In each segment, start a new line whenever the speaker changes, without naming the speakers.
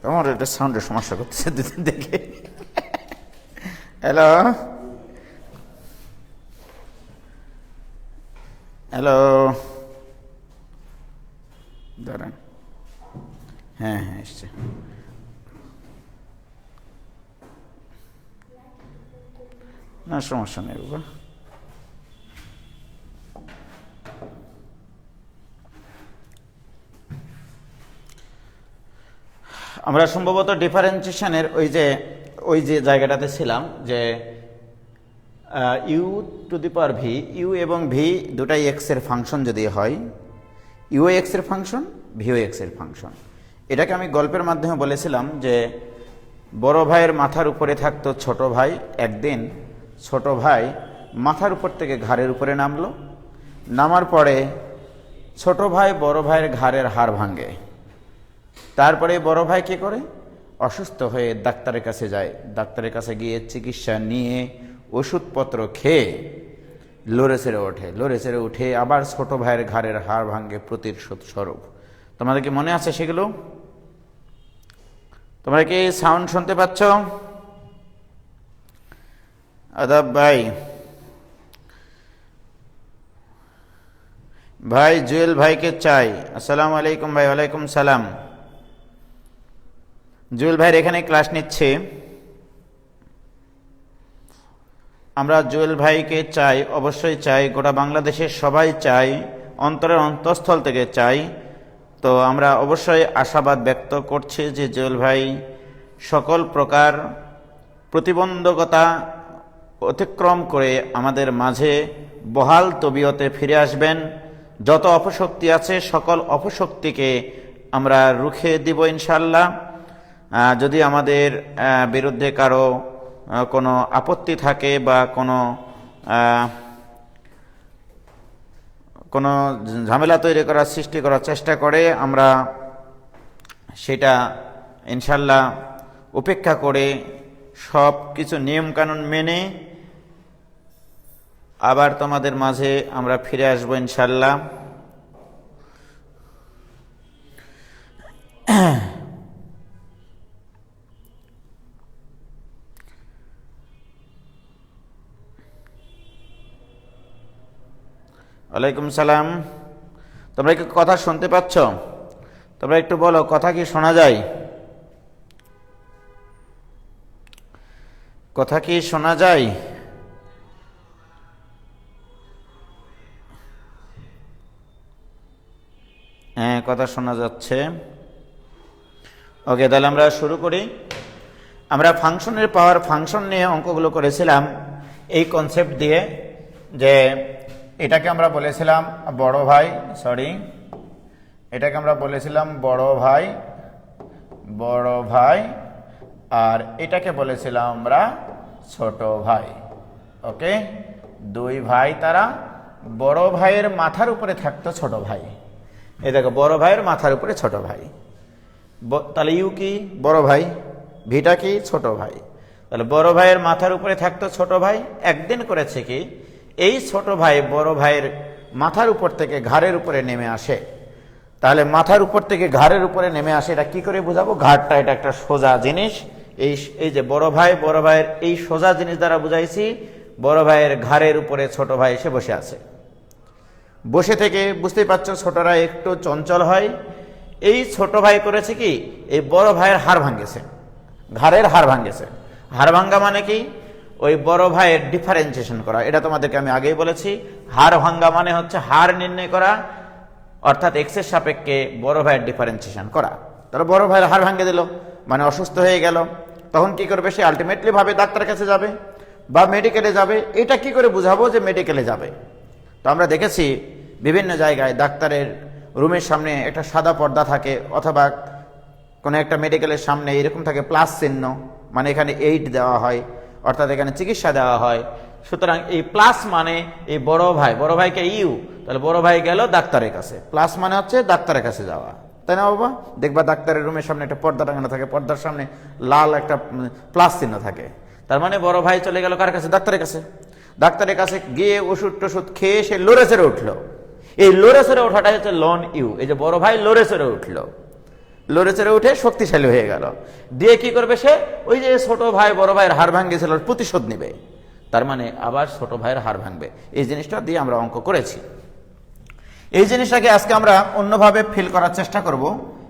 আমার এটা সাউন্ডের সমস্যা করতেছে দুদিন দেখে। হ্যালো হ্যালো, দাঁড়ান, হ্যাঁ হ্যাঁ এসছে। না সমস্যা নেই বাবা। আমরা সম্ভবত ডিফারেন্সিয়েশনের ওই যে জায়গাটাতে ছিলাম, যে u to the power v, u এবং ভি দুটাই এক্স এর ফাংশন যদি হয়, ইউ এক্স এর ফাংশন, ভিও এক্স এর ফাংশন। এটাকে আমি গল্পের মাধ্যমে বলেছিলাম যে বড় ভাইয়ের মাথার উপরে থাকতো ছোট ভাই। একদিন ছোট ভাই মাথার উপর থেকে ঘাড়ের উপরে নামলো। নামার পরে ছোট ভাই বড় ভাইয়ের ঘাড়ের হাড় ভাঙে। তারপরে বড় ভাই কী করে? অসুস্থ হয়ে ডাক্তারের কাছে যায়। ডাক্তারের কাছে গিয়ে চিকিৎসা নিয়ে ওষুধপত্র খেয়ে লড়ে চেড়ে ওঠে আবার ছোট ভাইয়ের ঘাড়ের হাড় ভাঙে প্রতিশোধ স্বরূপ। তোমাদের কি মনে আছে সেগুলো? তোমরা কি সাউন্ড শুনতে পাচ্ছ? আদাব ভাই, ভাই জুয়েল ভাইকে চাই। আসসালামু আলাইকুম ভাই। ওয়ালাইকুম সালাম। জুয়েল ভাইয়ের এখানে ক্লাস নিচ্ছে। আমরা জুয়েল ভাইকে চাই, অবশ্যই চাই, গোটা বাংলাদেশের সবাই চাই, অন্তরের অন্তঃস্থল থেকে চাই। তো আমরা অবশ্যই আশাবাদ ব্যক্ত করছি যে জুয়েল ভাই সকল প্রকার প্রতিবন্ধকতা অতিক্রম করে আমাদের মাঝে বহাল তবিয়তে ফিরে আসবেন। যত অপশক্তি আছে সকল অপশক্তিকে আমরা রুখে দিব ইনশাল্লাহ। যদি আমাদের বিরুদ্ধে কারো কোনো আপত্তি থাকে বা কোনো ঝামেলা তৈরি করার সৃষ্টি করার চেষ্টা করে, আমরা সেটা ইনশাল্লাহ উপেক্ষা করে সব কিছু নিয়মকানুন মেনে আবার তোমাদের মাঝে আমরা ফিরে আসবো ইনশাল্লাহ। ওয়ালাইকুম সালাম। তোমরা কি কথা শুনতে পাচ্ছ? তোমরা একটু বলো, কথা কি শোনা যায়? কথা কি শোনা যায়? হ্যাঁ, কথা শোনা যাচ্ছে। ওকে, তাহলে আমরা শুরু করি। আমরা ফাংশনের পাওয়ার ফাংশন নিয়ে অঙ্কগুলো করেছিলাম এই কনসেপ্ট দিয়ে, যে এটাকে আমরা বলেছিলাম বড় ভাই, এটাকে আমরা বলেছিলাম বড় ভাই, আর এটাকে বলেছিলাম আমরা ছোট ভাই। ওকে, দুই ভাই, তারা বড় ভাইয়ের মাথার উপরে থাকতো ছোট ভাই। এই দেখো, বড় ভাইয়ের মাথার উপরে ছোট ভাই। তাহলে ইউ কি? বড় ভাই। ভিটা কি? ছোট ভাই। তাহলে বড় ভাইয়ের মাথার উপরে থাকতো ছোট ভাই। একদিন করেছে কি, এই ছোট ভাই বড় ভাইয়ের মাথার উপর থেকে ঘাড়ের উপরে নেমে আসে। তাহলে মাথার উপর থেকে ঘাড়ের উপরে নেমে আসে, এটা কি করে বোঝাবো? ঘাড়টা এটা একটা সোজা জিনিস। এই যে বড় ভাইয়ের এই সোজা জিনিস দ্বারা বুঝাইছি, বড় ভাইয়ের ঘাড়ের উপরে ছোট ভাই এসে বসে আছে। বসে থেকে বুঝতেই পারছো ছোটরা একটু চঞ্চল হয়। এই ছোট ভাই করেছে কি, এই বড় ভাইয়ের হাড় ভাঙেছে, ঘাড়ের হাড় ভাঙেছে। হাড় ভাঙ্গা মানে কি? ওই বড় ভাইয়ের ডিফারেন্সিয়েশন করা। এটা তোমাদেরকে আমি আগেই বলেছি, হাড় ভাঙ্গা মানে হচ্ছে হাড় নির্ণয় করা, অর্থাৎ এক্সের সাপেক্ষে বড় ভাইয়ের ডিফারেন্সিয়েশন করা। তাহলে বড় ভাইয়ের হাড় ভাঙে দিল মানে অসুস্থ হয়ে গেল। তখন কি করবে? সে আলটিমেটলি ভাবে ডাক্তারের কাছে যাবে বা মেডিকেলে যাবে। এটা কি করে বুঝাবো যে মেডিকেলে যাবে? তো আমরা দেখেছি বিভিন্ন জায়গায় ডাক্তারের রুমের সামনে একটা সাদা পর্দা থাকে, অথবা কোনো একটা মেডিকেলের সামনে এরকম থাকে প্লাস চিহ্ন, মানে এখানে এইড দেওয়া হয়, অর্থাৎ এখানে চিকিৎসা দেওয়া হয়। সুতরাং এই প্লাস মানে এই বড় ভাইকে ইউ, তাহলে বড় ভাই গেল ডাক্তারের কাছে। প্লাস মানে হচ্ছে ডাক্তারের কাছে যাওয়া, তাই না বাবা? দেখবা ডাক্তারের রুমের সামনে একটা পর্দা টাঙানো থাকে, পর্দার সামনে লাল একটা প্লাস চিহ্ন থাকে। তার মানে বড় ভাই চলে গেল কার কাছে? ডাক্তারের কাছে। ডাক্তারের কাছে গিয়ে ওষুধ টষুধ খেয়ে সে লড়ে চড়ে উঠলো। এই লড়ে চড়ে ওঠাটাই হচ্ছে লন ইউ। এই যে বড় ভাই লড়ে চড়ে উঠলো, লড়ে চড়ে উঠে শক্তিশালী হয়ে গেল, দিয়ে কি করবে সে, ওই যে ছোট ভাই বড় ভাইয়ের হাড় ভাঙিয়েছিল প্রতিশোধ নেবে, তার মানে আবার ছোট ভাইয়ের হাড় ভাঙবে। এই জিনিসটা দিয়ে আমরা অঙ্ক করেছি। এই জিনিসটাকে আজকে আমরা অন্যভাবে ফিল করার চেষ্টা করব,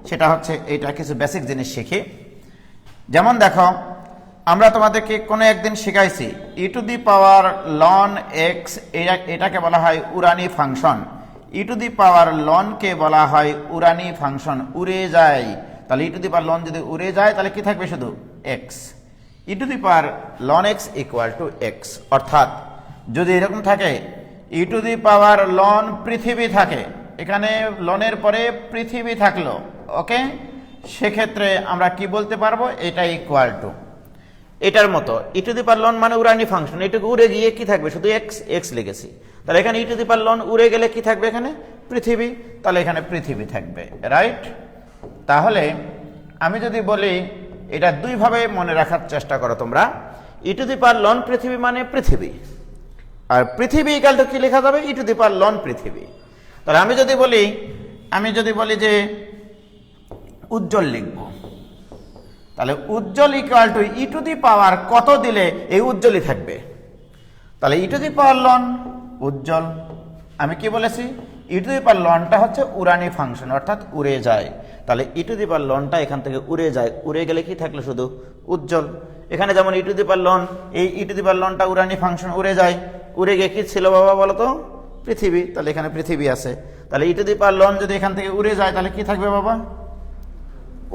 সেটা হচ্ছে এইটা কিছু বেসিক জিনিস শিখি। যেমন দেখো, আমরা তোমাদেরকে কোনো একদিন শিখাইছি e to the power ln x, এটাকে বলা হয় উড়ানি ফাংশন। ই টু দি পাওয়ার লনকে বলা হয় উড়ানি ফাংশন, উড়ে যায়। তাহলে e to the power loan যদি উড়ে যায় তাহলে কি থাকবে, শুধু x. E to the power ln x equal to x, অর্থাৎ যদি এরকম থাকে ই টু দি পাওয়ার লন পৃথিবী থাকে, এখানে লনের পরে পৃথিবী থাকলো, ওকে, সেক্ষেত্রে আমরা কি বলতে পারবো, এটা ইকুয়াল টু এটার মতো। ই টু দি পাওয়ার লন মানে উড়ানি ফাংশন, এটুকু উড়ে গিয়ে কি থাকবে, শুধু এক্স, এক্স লিখেছি। তাহলে এখানে ই টু দি পাওয়ার লন উড়ে গেলে কি থাকবে, এখানে পৃথিবী, তাহলে এখানে পৃথিবী থাকবে, রাইট। তাহলে আমি যদি বলি, এটা দুইভাবে মনে রাখার চেষ্টা করো তোমরা। ই টু দি পাওয়ার লন পৃথিবী মানে পৃথিবী, আর পৃথিবী ইকাল টু কি লেখা যাবে, ই টু দি পাওয়ার লন পৃথিবী। তাহলে আমি যদি বলি যে উজ্জ্বল লিখব, তাহলে Ujjwal equal to e to the power কত দিলে এই উজ্জ্বলই থাকবে। তাহলে e to the power loan উজ্জ্বল, আমি কি বলেছি, ই টু দি পাওয়ার লনটা হচ্ছে উড়ানি ফাংশন, অর্থাৎ উড়ে যায়। তাহলে ই টু দি পাওয়ার লনটা এখান থেকে উড়ে যায়, উড়ে গেলে কি থাকলো, শুধু উজ্জ্বল। এখানে যেমন ই টু দি পাওয়ার লন, এই ই টু দি পাওয়ার লনটা উড়ানি ফাংশন, উড়ে যায়, উড়ে গিয়ে কি ছিল বাবা বলো তো, পৃথিবী। তাহলে এখানে পৃথিবী আছে। তাহলে e to the power loan যদি এখান থেকে উড়ে যায় তাহলে কি থাকবে বাবা,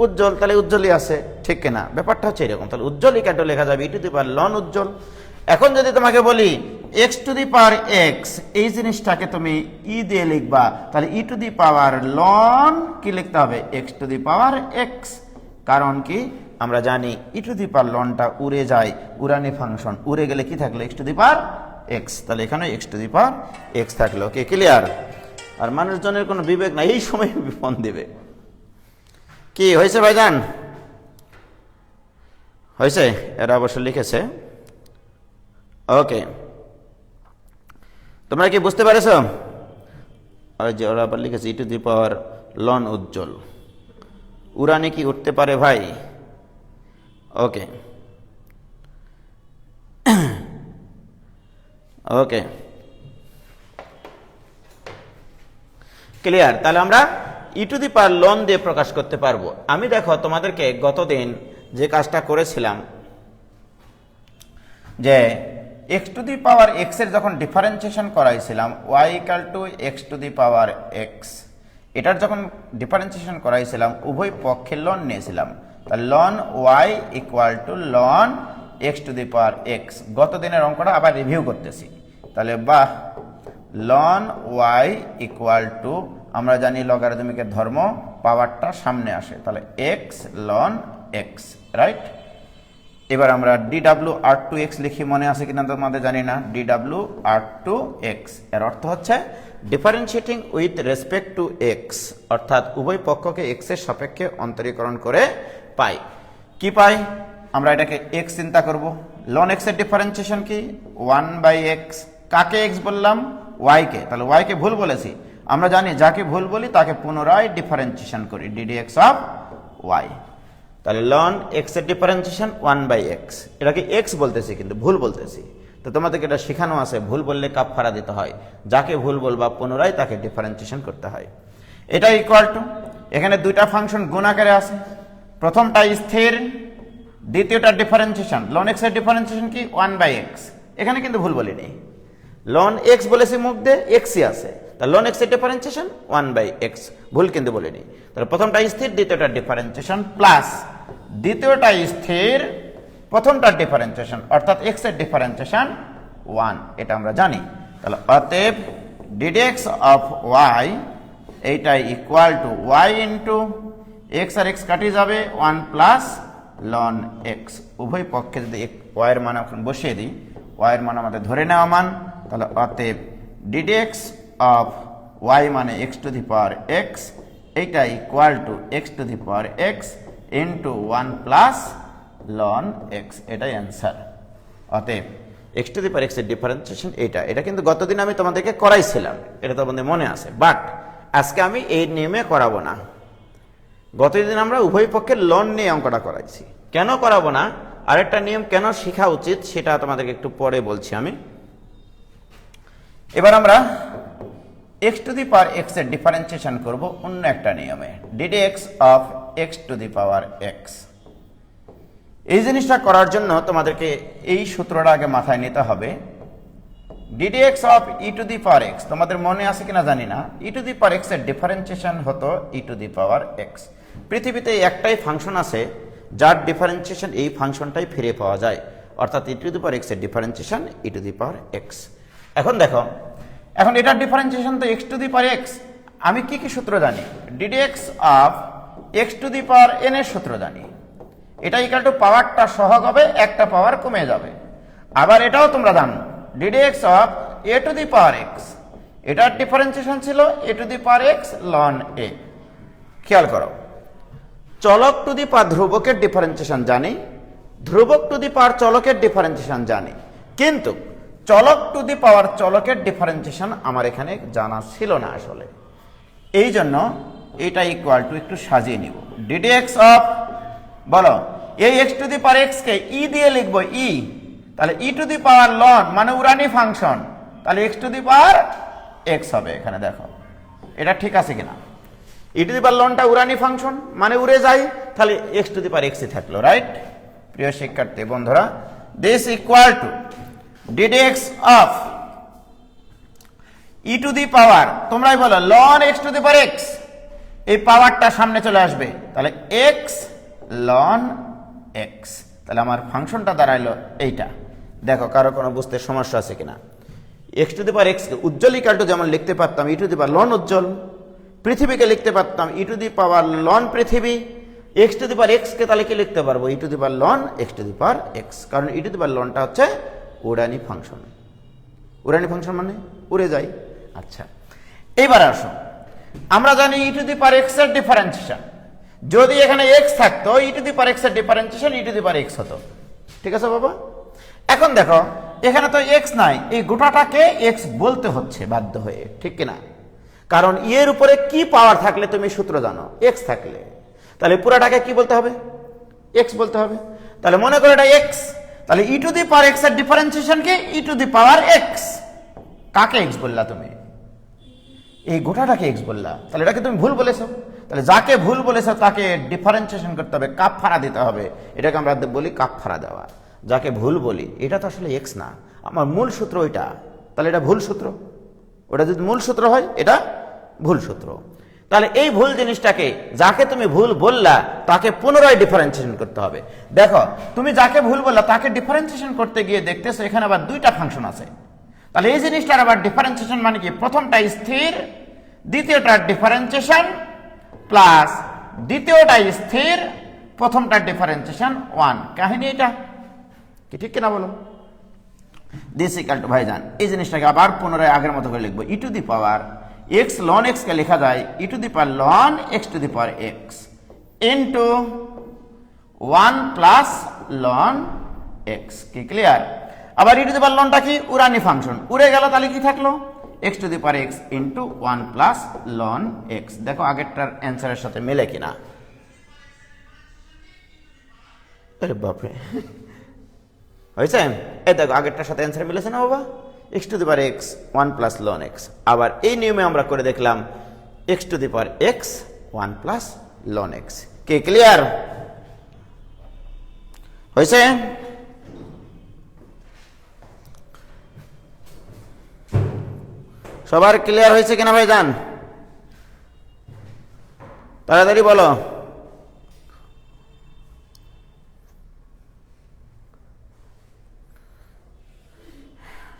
উজ্জ্বল। তাহলে উজ্জ্বলই আছে, ঠিক কিনা? ব্যাপারটা হচ্ছে এরকম। তাহলে উজ্জ্বল ইকাটো লেখা যাবে ই টু দি পাওয়ার লন উজ্জ্বল। এখন যদি তোমাকে বলি x to the power x, এই জিনিসটাকে তুমি ই দিয়ে লিখবা, তাহলে e to the power loan কি লিখতে হবে, x to the power x. কারণ কি, আমরা জানি ই টু দি পাওয়ার লনটা উড়ে যায়, উড়ানি ফাংশন, উড়ে গেলে কি থাকলো, x to the power x. তাহলে এখানে x to the power x থাকলো। ওকে, ক্লিয়ার? আর মানুষজনের কোনো বিবেক নাই, এই সময় ফোন দেবে। কি হয়েছে ভাইজান, হয়েছে? এরা অবশ্য লিখেছে। ওকে, তোমরা কি বুঝতে পারছ? ওই যে ওরা আবার লিখেছে ই টু দি পাওয়ার লন উজ্জ্বল, উড়ানে কি উঠতে পারে ভাই? ওকে ওকে, ক্লিয়ার? তাহলে আমরা ই টু দি পাওয়ার লন দিয়ে প্রকাশ করতে পারবো। আমি দেখো তোমাদেরকে গতদিন যে কাজটা করেছিলাম, যে x to the power x এর যখন ডিফারেন্সিয়েশন করাইছিলাম, y equal to x to the power x, এটার যখন ডিফারেন্সিয়েশন করাইছিলাম উভয় পক্ষের লন নিয়েছিলাম। তাহলে ln y equal to ln x to the power x. গত দিনের অঙ্কটা আবার রিভিউ করতেছি। তাহলে বাহ, লন ওয়াই ইকুয়াল টু, আমরা জানি লগারিদমিকের ধর্ম, পাওয়ারটা সামনে আসে, তাহলে এক্স লন এক্স, রাইট। এবার আমরা ডিডাব্লিউ আর টু এক্স লিখি, মনে আছে কিনা তোমাদের জানি না। ডিডাব্লিউ আর টু এক্স এর অর্থ হচ্ছে differentiating with respect to x, অর্থাৎ উভয় পক্ষকে এক্স এর সাপেক্ষে অন্তরীকরণ করে পাই। কি পাই? আমরা এটাকে এক্স চিন্তা করব। লন এক্স এর ডিফারেন্সিয়েশন কি, 1/x। কাকে এক্স বললাম? ওয়াইকে। তাহলে ওয়াইকে ভুল বলেছি, আমরা জানি যাকে ভুল বলি তাকে পুনরায় ডিফারেন্সিয়েশন করি, ডিডিএক্স অফ ওয়াই। তাহলে লন এক্স এর ডিফারেন্সিয়েশন 1/x, এটাকে এক্স বলতেছি কিন্তু ভুল বলতেছি। তো তোমাদেরকে এটা শেখানো আছে, ভুল বললে কাফারা দিতে হয়, যাকে ভুল বলবা পুনরায় তাকে ডিফারেন্সিয়েশন করতে হয়। এটা ইকুয়াল টু, এখানে দুইটা ফাংশন গুণ আকারে আছে, প্রথমটা স্থির, দ্বিতীয়টা ডিফারেন্সিয়েশন। লন এক্স এর ডিফারেন্সিয়েশন কি, 1/x। এখানে কিন্তু ভুল বলিনি, লন এক্স বলেছি মুখ দিয়ে, এক্সই আছে। তাহলে লন এক্স এর ডিফারেন্সিয়েশন 1/x, ভুল কিন্তু বলিনি। তাহলে প্রথমটা স্থির, দ্বিতীয়টা ডিফারেন্সিয়েশন, প্লাস দ্বিতীয়টা স্থির, প্রথমটা ডিফারেন্সিয়েশন, অর্থাৎ এক্স এর ডিফারেন্সিয়েশন 1, এটা আমরা জানি। তাহলে অতএব ডিডিএক্স অফ ওয়াই এইটা equal to y into x আর এক্স কাটি যাবে, 1 প্লাস লন এক্স। উভয় পক্ষে যদি ওয়াই এর মান এখন বসিয়ে দিই, ওয়াই এর মান আমাদের ধরে নেওয়া মান, তাহলে অতএব ডিডিএক্স অফ ওয়াই মানে x to the power x, এইটা equal to x to the power x into 1 plus ln x, এটাই অ্যান্সার। অতএব x to the power x এর ডিফারেন্সিয়েশন এটা কিন্তু গতদিন আমি তোমাদেরকে করাইছিলাম, এটা তোমাদের মনে আছে। বাট আজকে আমি এই নিয়মে করাবো না, গতদিন আমরা উভয় পক্ষের লন নিয়ে অঙ্কটা করাইছি। কেন করাবো না, আরেকটা নিয়ম কেন শেখা উচিত সেটা তোমাদেরকে একটু পরে বলছি আমি। এবার আমরা x to the power x এর ডিফারেন্সিয়েশন করব অন্য একটা নিয়মে, ddx of x to the power x। এই জিনিসটা করার জন্য তোমাদেরকে এই সূত্রটা আগে মাথায় নিতে হবে। ddx of e to the power x, তোমাদের মনে আছে কিনা জানি না, e to the power x এর ডিফারেন্সিয়েশন হতো e to the power x। পৃথিবীতে একটাই ফাংশন আছে যার ডিফারেন্সিয়েশন এই ফাংশনটাই ফিরে পাওয়া যায়, অর্থাৎ e to the power x এর differentiation e to the power x। এখন দেখো, এখন এটার ডিফারেন্সিয়েশন তো x to the power x, আমি কি কি সূত্র জানি, ddx of x to the power n এর সূত্র জানি। এটা ইকুয়াল টু পাওয়ারটা সহগ হবে, একটা পাওয়ার কমে যাবে। আবার এটাও তোমরা জানো, ddx of a two the power x, এটার ডিফারেন্সিয়েশন ছিল a two the power x ln a। খেয়াল করো, চলক টু দি পাওয়ার ধ্রুবকের ডিফারেন্সিয়েশন জানি, ধ্রুবক টু দি পাওয়ার চলকের ডিফারেন্সিয়েশন জানি, কিন্তু চলক টু দি পাওয়ার চলকের ডিফারেন্সিয়েশন আমার এখানে জানা ছিল না আসলে। এই জন্য এটা ইকুয়াল টু একটু সাজিয়ে নিব, ddx অফ, বলো এই x to the power x কে e দিয়ে লিখবো, e, তাহলে e to the power ln মানে উড়ানি ফাংশন, তাহলে x to the power x হবে। এখানে দেখো এটা ঠিক আছে কিনা, e টু দি পাওয়ার লনটা উড়ানি ফাংশন মানে উড়ে যায়, তাহলে x to the power x থাকলো, রাইট? প্রিয় শিক্ষার্থী বন্ধুরা, this equal to ddx of e to the power, তোমরাই বলো ln x to the power x, এই পাওয়ারটা সামনে চলে আসবে, তাহলে x ln x, তাহলে আমার ফাংশনটা দাঁড়াইলো এইটা। দেখো কারো কোনো বুঝতে সমস্যা আছে কিনা। x to the power x কে উজ্জ্বল ইকুয়াল টু যেমন লিখতে পারতাম e to the power ln উজ্জ্বল, পৃথিবীকে লিখতে পারতাম e to the power ln পৃথিবী, x to the power x কে তাহলে কি লিখতে পারবো e to the power ln x to the power x, কারণ e টু দি পাওয়ার lnটা হচ্ছে উড়ানি ফাংশন। উড়ানি ফাংশন মানে উড়ে যায়। আচ্ছা, এইবার আসো, আমরা জানি e to the power x এর ডিফারেন্সিয়েশন, যদি এখানে x থাকতো e to the power x এর differentiation e to the power x হতো। ঠিক আছে বাবা? এখন দেখো এখানে তো x নাই, এই গোটাটাকে x বলতে হচ্ছে বাধ্য হয়ে, ঠিক কিনা? কারণ এর উপরে কি পাওয়ার থাকলে তুমি সূত্র জানো, x থাকলে, তাহলে পুরাটাকে কি বলতে হবে, x বলতে হবে। তাহলে মনে করো এটা x, তাহলে e to the power x এর ডিফারেন্সিয়েশন কি e to the power x। কাকে x বললা তুমি? এই গোটাটাকে x বললা, তাহলে এটাকে তুমি ভুল বলেছো। তাহলে যাকে ভুল বলেছো তাকে ডিফারেন্সিয়েশন করতে হবে, কাফফারা দিতে হবে, এটাকে আমরা বলি কাফফারা দেওয়া। যাকে ভুল বলি, এটা তো আসলে x না, আমার মূল সূত্র ওইটা, তাহলে এটা ভুল সূত্র। ওটা যদি মূল সূত্র হয় এটা ভুল সূত্র। তাহলে এই ভুল জিনিসটাকে, যাকে তুমি ভুল বললা তাকে পুনরায় ডিফারেন্সিয়েশন করতে হবে। দেখো তুমি যাকে ভুল বললা তাকে ডিফারেন্সিয়েশন করতে গিয়ে দেখতেছো এখানে আবার দুইটা ফাংশন আছে, তাহলে এই জিনিসটার আবার ডিফারেন্সিয়েশন মানে কি, প্রথমটা স্থির, দ্বিতীয়টার ডিফারেন্সিয়েশন প্লাস দ্বিতীয়টা স্থির, প্রথমটার ডিফারেন্সিয়েশন 1। কাহিনী এটা কি ঠিক কিনা বলো? দিস ইকুয়াল টু, ভাইজান এই জিনিসটাকে আবার পুনরায় আগের মতো করে লিখবো, e to the power x ln x কে লেখা যায় e to the power ln x to the power x into 1 plus ln x। কি ক্লিয়ার? আবার e টু দি পাওয়ার lnটা কি, উড়ানি ফাংশন, উড়ে গেল, তাহলে কি থাকলো x to the power x into 1 plus ln x। দেখো আগেরটার অ্যান্সারের সাথে মেলে কিনা। আরে বাপরে, হয়েছে? এই দেখো আগেরটার সাথে অ্যান্সার মিলেছে না বাবা, x to the power x 1 plus ln x। আবার এই নিয়মে আমরা করে দেখলাম x to the power x 1 plus ln x। কি ক্লিয়ার? হয়েছে? সবার ক্লিয়ার হয়েছে কিনা ভাইজান? তাড়াতাড়ি বলো।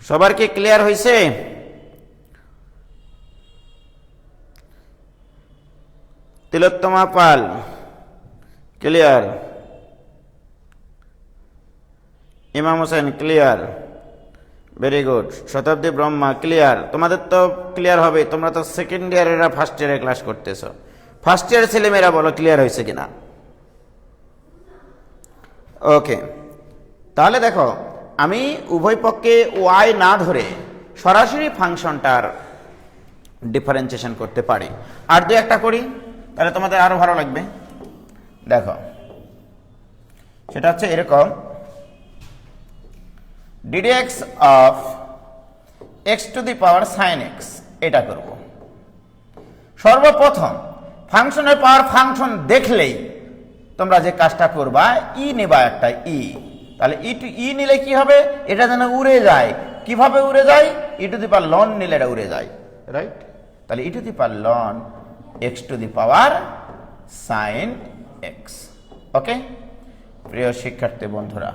সবার কি ক্লিয়ার হয়েছে? তিলোত্তমা পাল ক্লিয়ার, ইমাম হোসেন ক্লিয়ার, ভেরি গুড। শতাব্দী ব্রহ্মা ক্লিয়ার। তোমাদের তো ক্লিয়ার হবে, তোমরা তো সেকেন্ড ইয়ারেরা ফার্স্ট ইয়ারে ক্লাস করতেছো। ফার্স্ট ইয়ার ছেলেমেয়েরা বলো ক্লিয়ার হয়েছে কিনা। ওকে, তাহলে দেখো আমি উভয় পক্ষে ওয়াই না ধরে সরাসরি ফাংশনটার ডিফারেন্সিয়েশন করতে পারি। আর দু একটা করি তাহলে তোমাদের আরো ভালো লাগবে। দেখো সেটা হচ্ছে এরকম, ddx of x to the power sine x, এটা করব। সর্বপ্রথম ফাংশনের পাওয়ার ফাংশন দেখলেই তোমরা যে কাজটা করবা, ই নেবা একটা ই, তাহলে ই নিলে কি হবে, এটা যেন উড়ে যায়। কিভাবে উড়ে যায়, ই টু দি পাওয়ার লন নিলে এটা উড়ে যায়, রাইট। তাহলে e to the power ln x to the power sine x. Okay প্রিয় শিক্ষার্থী বন্ধুরা,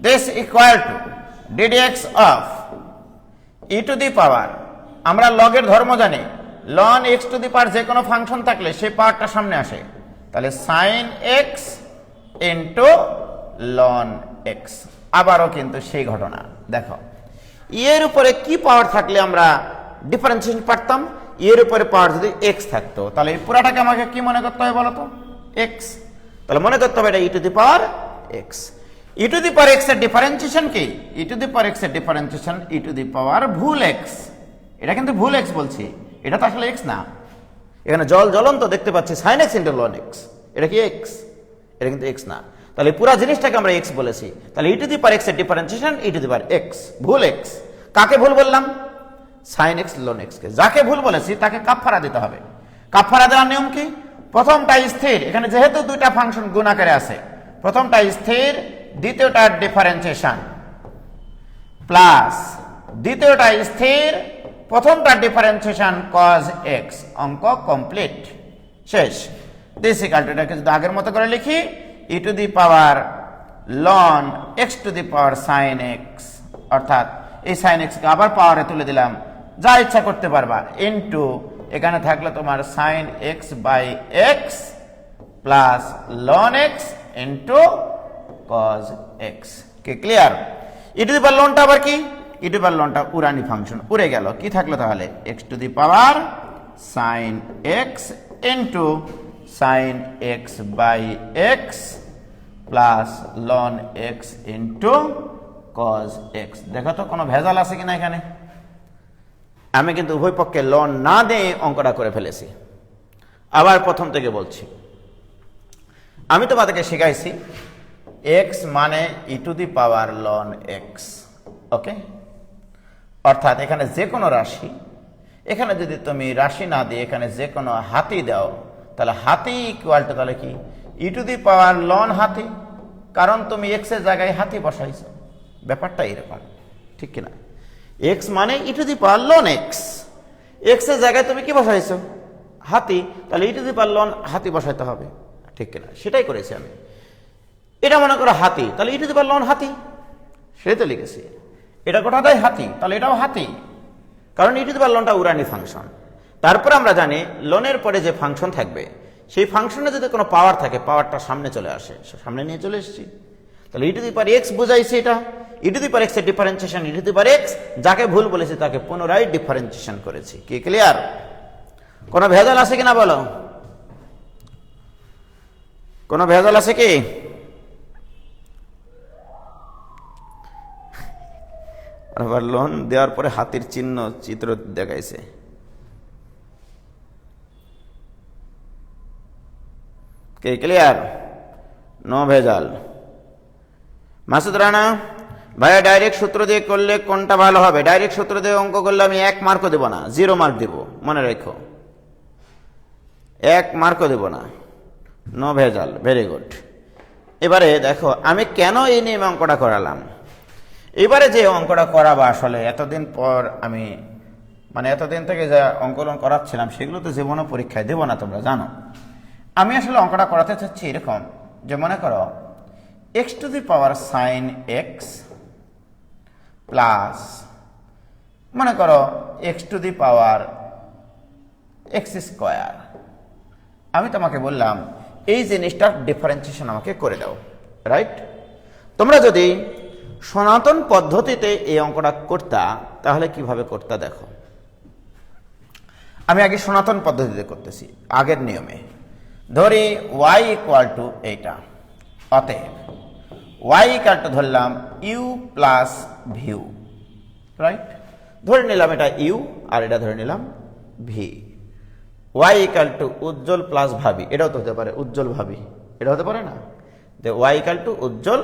this equal to ddx of e to the power, আমরা লগের ধর্ম জানি, ln x to the power যে কোনো ফাংশন থাকলে সেই পাওয়ারটা সামনে আসে, তাহলে sine x into ln x. আবারও কিন্তু সেই ঘটনা, দেখো এর উপরে কি পাওয়ার থাকলে আমরা ডিফারেন্সিয়েশন পারতাম, এর উপরে পাওয়ার যদি এক্স থাকতো, তাহলে এই পুরাটাকে আমাকে কি মনে করতে হবে বলতো, এক্স। তাহলে মনে করতে হবে এটা e to the power x. E to the power x এর ডিফারেন্সিয়েশন কি, e to the power x এর differentiation e to the power ভুল এক্স। এটা কিন্তু ভুল এক্স বলছি, এটা তো আসলে এক্স না। এখানে জ্বলন্ত দেখতে পাচ্ছি sine x into ln x, এটা কি এক্স, এটা কিন্তু এক্স না। তাহলে পুরো জিনিসটাকে আমরা এক্স বলেছি, তাহলে e to the power x এর differentiation e to the power x, ভুল এক্স। কাকে ভুল বললাম, সাইন এক্স লন এক্স কে। যাকে ভুল বলেছি তাকে কাফারা দিতে হবে। কাফারা দেওয়ার নিয়ম কি, প্রথমটা স্থির, এখানে যেহেতু দুইটা ফাংশন গুণ আকারে আছে, প্রথমটা স্থির, দ্বিতীয়টার ডিফারেন্সিয়েশন প্লাস দ্বিতীয়টা স্থির, প্রথমটার ডিফারেন্সিয়েশন কজ এক্স, অঙ্ক কমপ্লিট, শেষ। দিস ইকুয়াল টু, এটাকে যদি আগের মতো করে লিখি, e to the power ln x to the power sine x, অর্থাৎ এই সাইন এক্স কে আবার পাওয়ারে তুলে দিলাম, যা ইচ্ছা করতে পারবা, ইনটু এখানে থাকলে তোমার sine x by x plus ln x into cos x. কি clear? E to the power লনটা আবার কি, ই টু দি পাওয়ার লনটা উড়ানি ফাংশন, উড়ে গেল। কি থাকলো তাহলে, x to the power sine x into sine x by x plus ln x into cos x. দেখো তো কোনো ভেজাল আছে কিনা এখানে। আমি কিন্তু উভয় পক্ষে লন না দিয়ে অঙ্কটা করে ফেলেছি। আবার প্রথম থেকে বলছি, আমি তোমাদেরকে শিখাইছি এক্স মানে e to the power ln x. Okay, অর্থাৎ এখানে যে কোনো রাশি, এখানে যদি তুমি রাশি না দিয়ে এখানে যে কোনো হাতি দাও, তাহলে হাতি ইকুয়াল টু তাহলে কি, e to the power loan হাতি, কারণ তুমি এক্স এর জায়গায় হাতি বসাইছো। ব্যাপারটা এরকম, ঠিক কিনা? এক্স মানে e to the power ln x, x এর জায়গায় তুমি কি বসাইছো, হাতি, তাহলে e to the power loan হাতি বসাইতে হবে, ঠিক কিনা? সেটাই করেছি আমি। এটা মনে করো হাতি, তাহলে e to the power loan হাতি, সেটাই তো লিখেছি। এটা গোটাটাই হাতি, তাহলে এটাও হাতি, কারণ ই টু দি পাওয়ার লনটা উড়ানি ফাংশন। তারপরে আমরা জানি লনের পরে যে ফাংশন থাকবে, সেই ফাংশনে যদি কোনো পাওয়ার থাকে, পাওয়ারটা সামনে চলে আসে, সামনে নিয়ে চলে এসেছি। তাহলে e to the power x বোঝাইছে, এটা e to the power x এর differentiation e to the power x, যাকে ভুল বলেছি তাকে পুনরায় ডিফারেন্সিয়েশন করেছি। কি ক্লিয়ার? কোনো ভেজাল আছে কিনা বলো, কোনো ভেজাল আছে কি? আবার লোন দেওয়ার পরে হাতির চিহ্ন চিত্র দেখাইছে। কে ক্লিয়ার? নো ভেজাল। মাসুদ রানা ভাইয়া, ডাইরেক্ট সূত্র দিয়ে করলে কোনটা ভালো হবে? ডাইরেক্ট সূত্র দিয়ে অঙ্ক করলে আমি 1 মার্কও দেব না, 0 মার্ক দেব, মনে রেখো, 1 মার্কও দেব না। নো ভেজাল, ভেরি গুড। এবারে দেখো আমি কেন এই নিয়ে অঙ্কটা করালাম। এবারে যে অঙ্কটা করাবো, আসলে এতদিন পর আমি এতদিন থেকে যা অঙ্কন করাচ্ছিলাম সেগুলো তো জীবনও পরীক্ষায় দেবো না, তোমরা জানো। আমি আসলে অঙ্কটা করাতে চাচ্ছি এরকম, যে মনে করো x to the power sine x plus মনে করো x to the power x square. আমি তোমাকে বললাম এই জিনিসটার ডিফারেন্সিয়েশন আমাকে করে দাও, রাইট? তোমরা যদি সনাতন পদ্ধতিতে এই অঙ্কটা করতা তাহলে কিভাবে করতা দেখো। আমি আগে সনাতন পদ্ধতিতে করতেছি, আগের নিয়মে। ধরি y ইকুয়াল টু এইটা, অতএব y ইকুয়াল টু ধরলাম ইউ প্লাস ভিউ, রাইট? ধরে নিলাম এটা ইউ আর এটা ধরে নিলাম ভি। y ইকুয়াল টু উজ্জ্বল প্লাস ভাবি, এটাও তো হতে পারে উজ্জ্বল ভাবি, এটা হতে পারে না, যে ওয়াই ইকাল টু উজ্জ্বল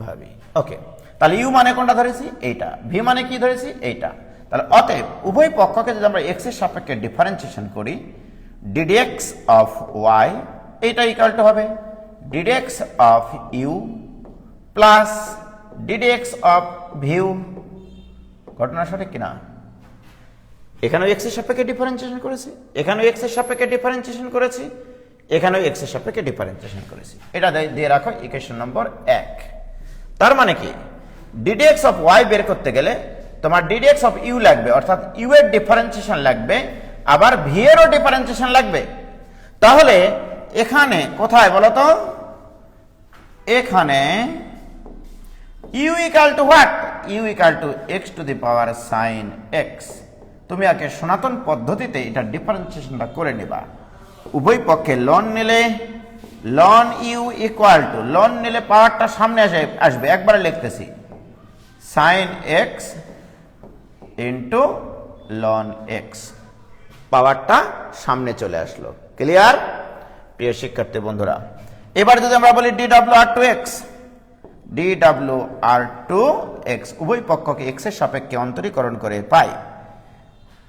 ভাবি। ওকে, তাহলে ইউ মানে কোনটা ধরেছি? এইটা। ভি মানে কি ধরেছি? এইটা। তাহলে অতএব উভয় পক্ষকে যদি আমরা এক্স এর সাপেক্ষে ডিফারেন্সিয়েশন করি, ডিডিএক্স অফ ওয়াই এইটা ইকাল টু হবে d d x of u plus d d x of v. ঘটনা সঠিক কিনা? এখানেও এক্স এর সাপেক্ষে ডিফারেন্সিয়েশন করেছি, এখানেও এক্স এর সাপেক্ষে ডিফারেন্সিয়েশন করেছি, এখানেও এক্স এর সাপেক্ষে ডিফারেন্সিয়েশন করেছি। এটা দিয়ে রাখো ইকুয়েশন নম্বর 1। তার মানে কি, ডিডিএক্স অফ ওয়াই বের করতে গেলে তোমার ডিডিএক্স অফ ইউ লাগবে, অর্থাৎ ইউ এর ডিফারেন্সিয়েশন লাগবে, আবার ভি এরও ডিফারেন্সিয়েশন লাগবে। তাহলে এখানে কোথায় বলো তো? এখানে u equal to what? U equal to x to the power sine x. তুমি আগে সনাতন পদ্ধতিতে এটা ডিফারেন্সিয়েশনটা করে নেবা। উভয় পক্ষে লন নিলে ln u equal to, ln নিলে পাওয়ারটা সামনে আসবে, একবারে লিখতেছি sine x into ln x, পাওয়ারটা সামনে চলে আসলো। ক্লিয়ার প্রিয় শিক্ষার্থী বন্ধুরা? এবার যদি আমরা বলি ডি ডাব্লিউ আর টু এক্স, ডি ডাব্লিউ আর টু এক্স উভয় পক্ষকে এক্স এর সাপেক্ষে অন্তরীকরণ করে পাই।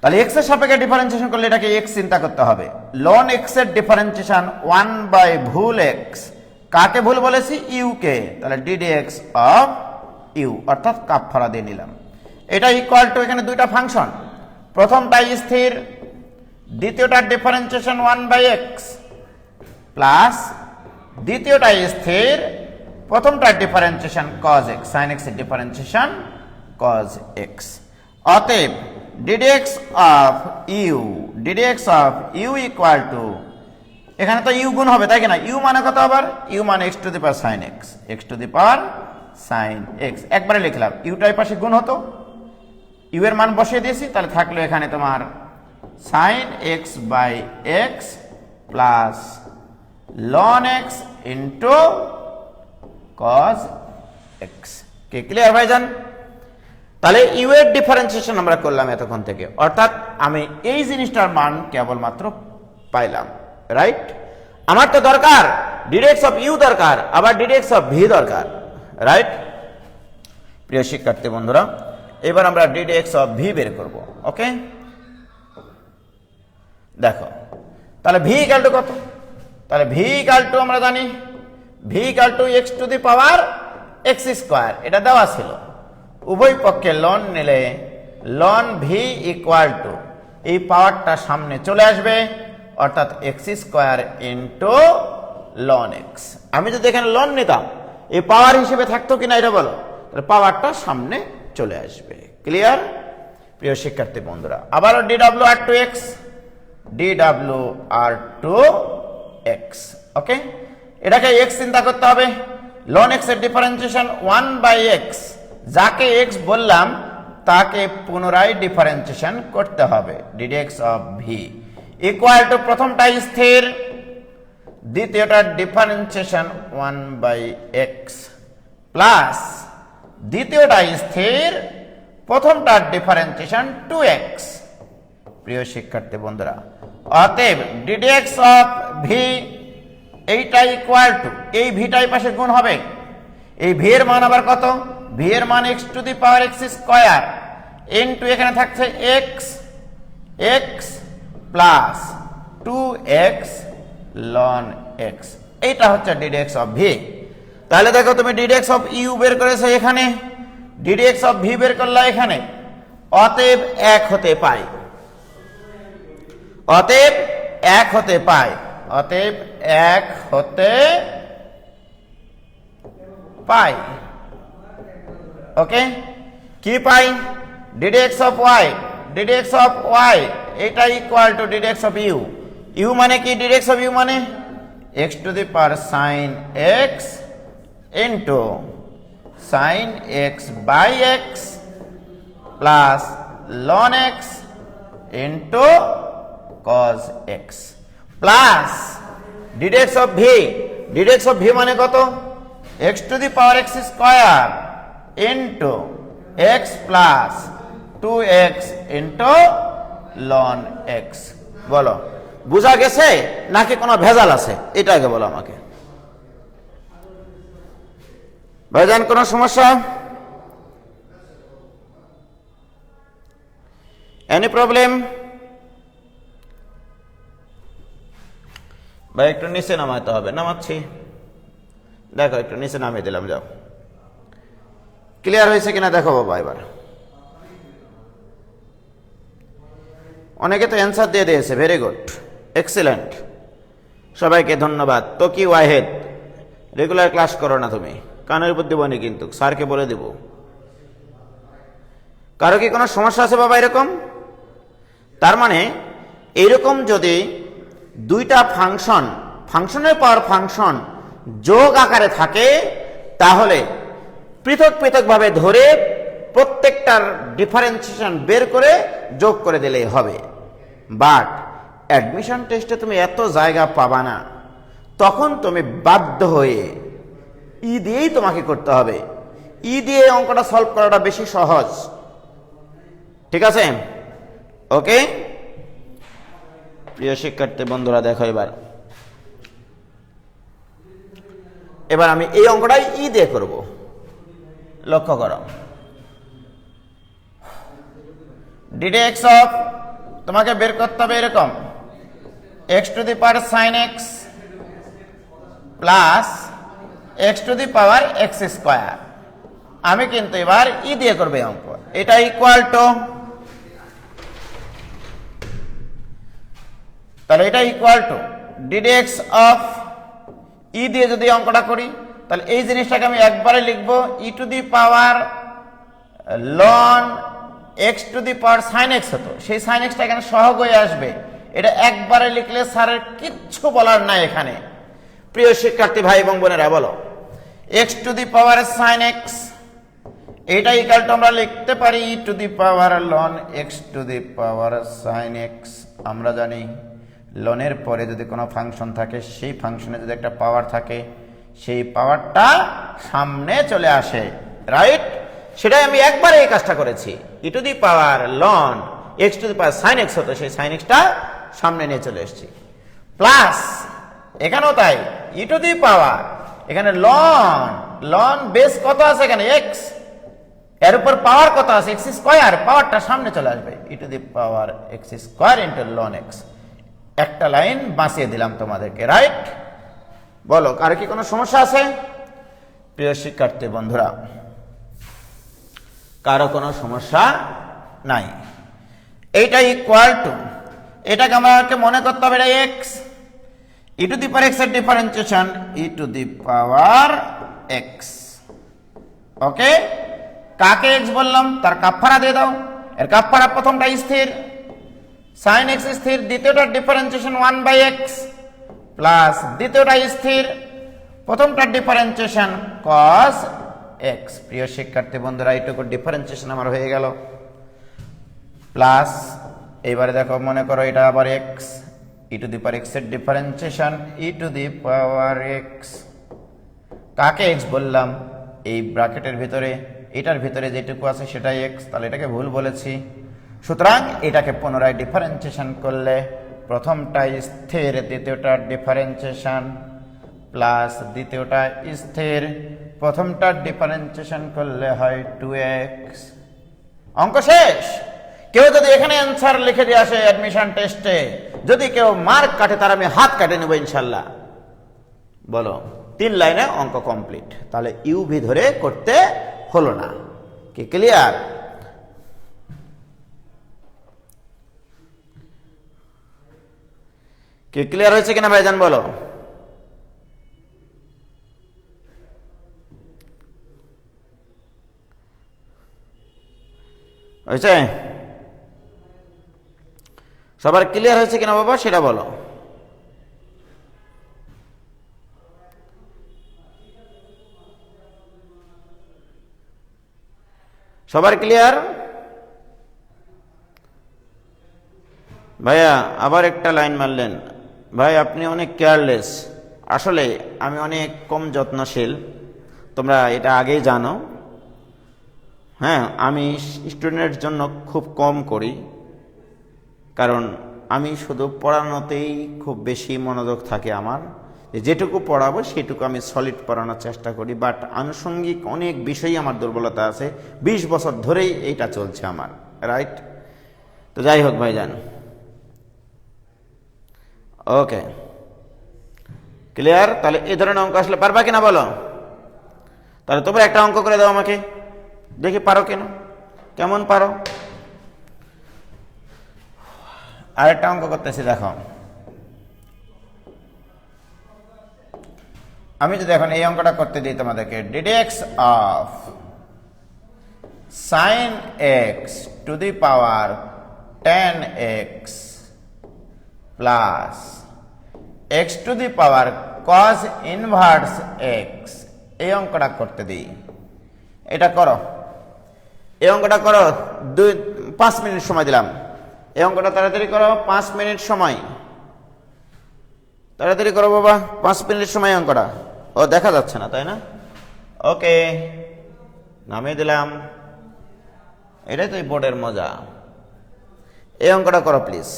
তাহলে এক্স এর সাপেক্ষে ডিফারেন্সিয়েশন করলে এটাকে এক্স চিন্তা করতে হবে। লন এক্স এর ডিফারেন্সিয়েশন 1 বাই ভুল এক্স, কাকে ভুল বলেছি? ইউ কে। তাহলে ডিডিএক্স অফ ইউ অর্থাৎ কাপ ফলা দিয়ে নিলাম। এটা ইকুয়াল টু এখানে দুইটা ফাংশন, প্রথমটা স্থির, দ্বিতীয়টার ডিফারেন্সিয়েশন 1 বাই এক্স প্লাস দ্বিতীয়টা স্থির, প্রথমটার differentiation cos x, sin x এর ডিফারেন্সিয়েশন cos x। অতএব d d x of u, d d x of u equal to, এখানে তো ইউ গুণ হবে তাই কিনা? ইউ মানে কত আবার? ইউ মানে x to the power sine x, x to the power sine x. একবারে লিখলাম, ইউটাই পাশে গুণ হতো, ইউ এর মান বসিয়ে দিয়েছি, তাহলে থাকলো এখানে তোমার sine x by x plus ln x into cos x। কে ক্লিয়ার ভাইজান? তাহলে ইউ এর ডিফারেন্সিয়েশন আমরা করলাম এতক্ষণ থেকে, অর্থাৎ আমি এই জিনিসটার মান কেবলমাত্র পাইলাম, রাইট? আমার তো দরকার ডিডিএক্স অফ ইউ দরকার, আবার ডিডিএক্স অফ ভি দরকার, রাইট? প্রিয় শিক্ষার্থী বন্ধুরা, এবার আমরা ডিডিএক্স অফ ভি বের করব। ওকে, দেখো তাহলে ভি ইকুয়াল টু কত? তাহলে ভি ইকুয়াল টু আমরা জানি V equal to x to the power x square, এটা দেওয়া ছিল। উভয় পক্ষে লন নিলে লন ভি ইকুয়াল টু, এই পাওয়ারটা সামনে চলে আসবে, অর্থাৎ x square into ln x. আমি যদি এখানে লন নিতাম, এই পাওয়ার হিসেবে থাকতো কিনা এটা বলো? তাহলে পাওয়ারটা সামনে চলে আসবে। ক্লিয়ার প্রিয় শিক্ষার্থী বন্ধুরা? আবারও ডি ডাব্লিউ আর টু এক্স, ডি ডাব্লিউ আর টু এক্স। ওকে, এটাকে এক্স চিন্তা করতে হবে। লন এক্স এর ডিফারেন্সিয়েশন 1 বাই এক্স, যাকে এক্স বললাম তাকে পুনরায় ডিফারেন্সিয়েশন করতে হবে। D d x of v equal to প্রথমটা স্থির, দ্বিতীয়টার ডিফারেন্সিয়েশন 1 বাই এক্স প্লাস দ্বিতীয়টা স্থির, প্রথমটার ডিফারেন্সিয়েশন 2x। প্রিয় শিক্ষার্থী বন্ধুরা, অতএব ডিডিএক্স অফ ভি এইটা ইকুয়াল টু, এই ভিটাই পাশে গুণ হবে, এই ভি এর মান আবার কত? ভি এর মান x to the power x square into এখানে থাকছে x, x plus 2x ln x. এইটা হচ্ছে ডিডিএক্স অফ ভি। তাহলে দেখো তুমি ডিডিএক্স অফ ইউ বের করেছো এখানে, ডিডিএক্স অফ ভি বের করলা এখানে, অতএব 1 হতে পাই, অতএব 1 হতে পাই, অতএব 1 হতে পাই। ওকে, কি পাই? D d x of y, d d x of y এটা equal to d d x of u. U মানে কি? ডিডিএক্স অফ ইউ মানে x to the power sine x into sine x by x plus ln x into cos x plus d d x of v. D d x of v মানে কত? X to the power x square into x plus 2x into ln x. বলো বুঝা গেছে নাকি কোনো ভেজাল আছে? এটা আগে বলো আমাকে। ভাইজান কোনো সমস্যা? Any problem? ভাই একটু নিচে নামাতে হবে। নামাচ্ছি, দেখো একটু নিচে নামিয়ে দিলাম, যাও। ক্লিয়ার হয়েছে কিনা দেখো বাবা এবার। অনেকে তো অ্যান্সার দিয়ে দিয়েছে, ভেরি গুড, এক্সিলেন্ট, সবাইকে ধন্যবাদ। তো কি ওয়াহেদ, রেগুলার ক্লাস করো না তুমি, কানের উপর দেবো নি কিন্তু, স্যারকে বলে দেব। কারো কি কোনো সমস্যা আছে বাবা এরকম? তার মানে এইরকম যদি দুইটা ফাংশনের পর ফাংশন যোগ আকারে থাকে, তাহলে পৃথক পৃথকভাবে ধরে প্রত্যেকটার ডিফারেন্সিয়েশন বের করে যোগ করে দিলেই হবে। বাট অ্যাডমিশন টেস্টে তুমি এত জায়গা পাবা না, তখন তুমি বাধ্য হয়ে দিয়েই তোমাকে করতে হবে। দিয়ে অঙ্কটা সলভ করাটা বেশি সহজ, ঠিক আছে? ওকে প্রিয় শিক্ষার্থী বন্ধুরা, দেখো এবার আমি এই অঙ্কটাই দিয়ে করব। লক্ষ্য করো, ডিডেক্স অফ তোমাকে বের করতে হবে এরকম x to the power sine x plus x to the power x square. আমি কিন্তু এবার দিয়ে করবে অঙ্ক। এটা ইকুয়াল টু, তাহলে এটা ইকুয়াল টু ডিডেক্স অফ দিয়ে যদি অঙ্কটা করি, তাহলে এই জিনিসটাকে আমি একবারে লিখবো two the power ln x to the power sine x হতো, সেই সাইন এক্সটা এখানে সহগ হয়ে আসবে। এটা একবারে লিখলে স্যারের কিচ্ছু বলার নাই এখানে। প্রিয় শিক্ষার্থী ভাই এবং বোনেরা, বলো x to the power sine x, এটা ইকুয়াল টু আমরা লিখতে পারি two the power ln x to the power sine x. আমরা জানি লনের পরে যদি কোনো ফাংশন থাকে, সেই ফাংশনে যদি একটা পাওয়ার থাকে, সেই পাওয়ারটা সামনে চলে আসে, রাইট? সেটাই আমি একবারে এই কাজটা করেছি। Two the power ln x to the power sine x হতো, সেই সাইন এক্সটা সামনে নিয়ে চলে এসেছি। প্লাস এখানেও তাই, টু দি পাওয়ার, এখানে লন বেস কত আছে এখানে এক্স, এর উপর পাওয়ার কত আছে এক্স স্কোয়ার, পাওয়ারটা সামনে চলে আসবে, two the power x square into ln x. একটা লাইন বাঁচিয়ে দিলাম তোমাদেরকে, রাইট? বলো কার কি কোনো সমস্যা আছে? প্রিয় শিক্ষার্থী বন্ধুরা, কারো কোনো সমস্যা নাই? এইটা ইকুয়াল টু, এটাকে আমাকে মনে করতে হবে এটা x, to the power x এর differentiation to the power x. Okay, কাকে এক্স বললাম তার কাফারা দিয়ে দাও। এর কাফারা প্রথমটা স্থির সাইন এক্স স্থির, দ্বিতীয়টার ডিফারেন্সিয়েশন 1/x প্লাস দ্বিতীয়টা স্থির, প্রথমটার ডিফারেন্সিয়েশন cos x। প্রিয় শিক্ষার্থী বন্ধুরা, এইটুকু ডিফারেন্সিয়েশন আমার হয়ে গেল। প্লাস এবারে দেখো, মনে করো এটা আবার x, to the power x এর differentiation to the power x। কাকে x বললাম? এই ব্র্যাকেটের ভিতরে, এটার ভিতরে যেটুকু আছে সেটাই x, তাহলে এটাকে ভুল বলেছি। সুতরাং এটাকে পুনরায় ডিফারেন্সিয়েশন করলে প্রথমটা স্থির, দ্বিতীয়টার ডিফারেন্সিয়েশন প্লাস দ্বিতীয়টা স্থির, প্রথমটার ডিফারেন্সিয়েশন করলে হয় 2x। অঙ্ক শেষ। কেউ যদি এখানে অ্যান্সার লিখে দিয়ে আসে অ্যাডমিশন টেস্টে, যদি কেউ মার্ক কাটে তার আমি হাত কাটে নেব ইনশাল্লাহ। বলো 3 লাইনে অঙ্ক কমপ্লিট। তাহলে ইউভি ধরে করতে হলো না। কি ক্লিয়ার? কি ক্লিয়ার হয়েছে কিনা ভাইজান বলো? হয়েছে? সবার ক্লিয়ার হয়েছে কিনা বাবা সেটা বলো। সবার ক্লিয়ার? ভাইয়া আবার একটা লাইন মারলেন, ভাই আপনি অনেক কেয়ারলেস। আসলে আমি অনেক কম যত্নশীল, তোমরা এটা আগেই জানো। হ্যাঁ, আমি স্টুডেন্টের জন্য খুব কম করি, কারণ আমি শুধু পড়ানোতেই খুব বেশি মনোযোগ থাকে আমার। যেটুকু পড়াবো সেটুকু আমি সলিড পড়ানোর চেষ্টা করি, বাট আনুষঙ্গিক অনেক বিষয়ই আমার দুর্বলতা আছে। 20 বছর ধরেই এইটা চলছে আমার, রাইট? তো যাই হোক ভাইজান, ওকে, ক্লিয়ার? তাহলে এই ধরনের অঙ্ক আসলে পারবা কিনা বলো? তাহলে তোমরা একটা অঙ্ক করে দাও আমাকে, দেখি পারো কিনা, কেমন পারো। আরেকটা অঙ্ক করতেছি, দেখো। আমি যদি এখন এই অঙ্কটা করতে দিই তোমাদেরকে, d d x of sin x to the power 10x plus x to the power cos inverse x, এই অঙ্কটা করতে দিই। এটা করো, এই অঙ্কটা করো, 5 মিনিট সময় দিলাম। এই অঙ্কটা তাড়াতাড়ি করো, 5 মিনিট সময়, তাড়াতাড়ি করো বাবা, 5 মিনিট সময় অঙ্কটা। ও দেখা যাচ্ছে না, তাই না? ওকে, নামিয়ে দিলাম। এটাই তো এই বোর্ডের মজা। এই অঙ্কটা করো প্লিজ।